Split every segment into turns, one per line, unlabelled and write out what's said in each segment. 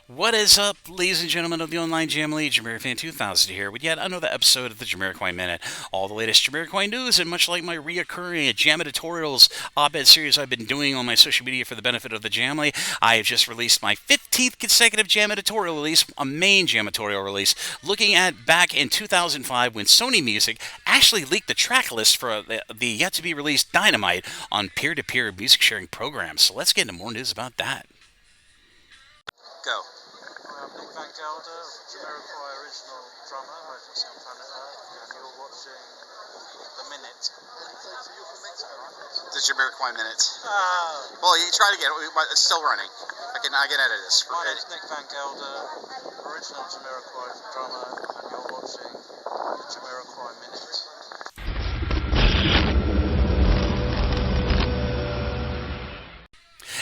What is up, ladies and gentlemen of the online Jam League? JamiroFan2000 here with yet another episode of the Jamiroquai Minute. All the latest Jamiroquai news, and much like my reoccurring Jamiditorials op-ed series I've been doing on my social media for the benefit of the Jam League, I have just released my 15th consecutive Jamiditorial release, a main Jamitorial release, looking at back in 2005 when Sony Music actually leaked the track list for the yet-to-be-released Dynamite on peer-to-peer music sharing programs. So let's get into more news about that.
Go. I'm Nick Van Gelder, Jamiroquai original drummer, emergency on planet Earth, and you're watching The Minute. So you're from Mexico, right?
The Jamiroquai Minute.
Ah.
Well, you try to get it, but it's still running. I can edit this.
My name's Nick Van Gelder, original Jamiroquai drummer, and you're watching The Jamiroquai Minute.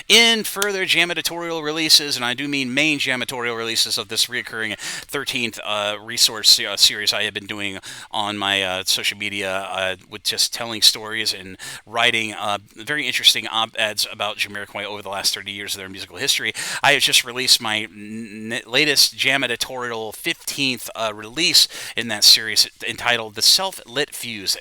In further Jamiditorial releases, and I do mean main Jamitorial releases of this recurring 13th resource series I have been doing on my social media with just telling stories and writing very interesting op-eds about Jamiroquai over the last 30 years of their musical history, I have just released my latest Jamiditorial 15th release in that series entitled The Self-Lit Fuse,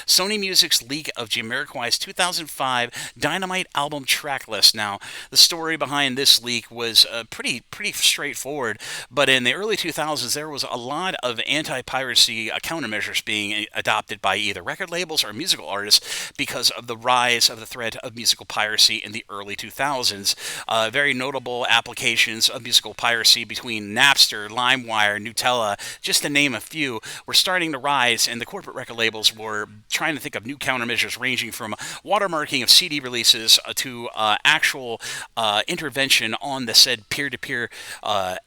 Sony Music's leak of Jamiroquai's 2005 Dynamite album track list. Now, the story behind this leak was pretty straightforward, but in the early 2000s, there was a lot of anti-piracy countermeasures being adopted by either record labels or musical artists because of the rise of the threat of musical piracy in the early 2000s. Very notable applications of musical piracy between Napster, LimeWire, Nutella, just to name a few, were starting to rise, and the corporate record labels were trying to think of new countermeasures ranging from watermarking of CD releases to actual intervention on the said peer-to-peer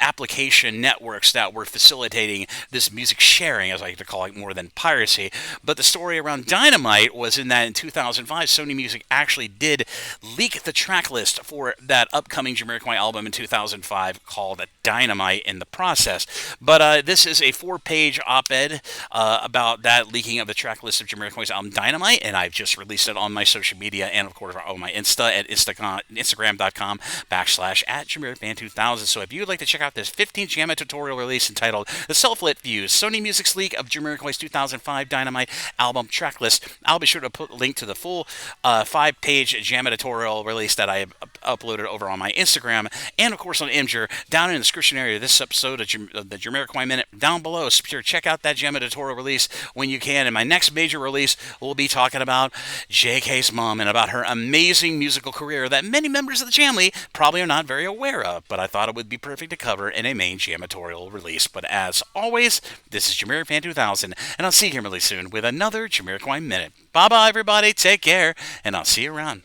application networks that were facilitating this music sharing, as I like to call it, more than piracy. But the story around Dynamite was in that in 2005, Sony Music actually did leak the track list for that upcoming Jamiroquai album in 2005 called Dynamite in the process. But this is a 4-page op-ed about that leaking of the track list of Jamiroquai's album Dynamite, and I've just released it on my social media and, of course, on my Insta at Instagram.com/@JamiroFan2000. So if you would like to check out this 15th Jamitorial release entitled The Self-Lit Fuse, Sony Music's leak of Jamiroquai's 2005 Dynamite album track list, I'll be sure to put a link to the full 5-page Jamitorial release that I have uploaded over on my Instagram and, of course, on Imgur down in the description area of this episode of the Jamiroquai Minute down below. So be sure to check out that Jamitorial release when you can. And my next major release, we'll be talking about JK's mom and about her amazing musical career that many members of the family probably are not very aware of, but I thought it would be perfect to cover in a main Jamitorial release. But as always, this is JamiroFan2000, and I'll see you here really soon with another Jamiroquai Minute. Bye-bye, everybody. Take care, and I'll see you around.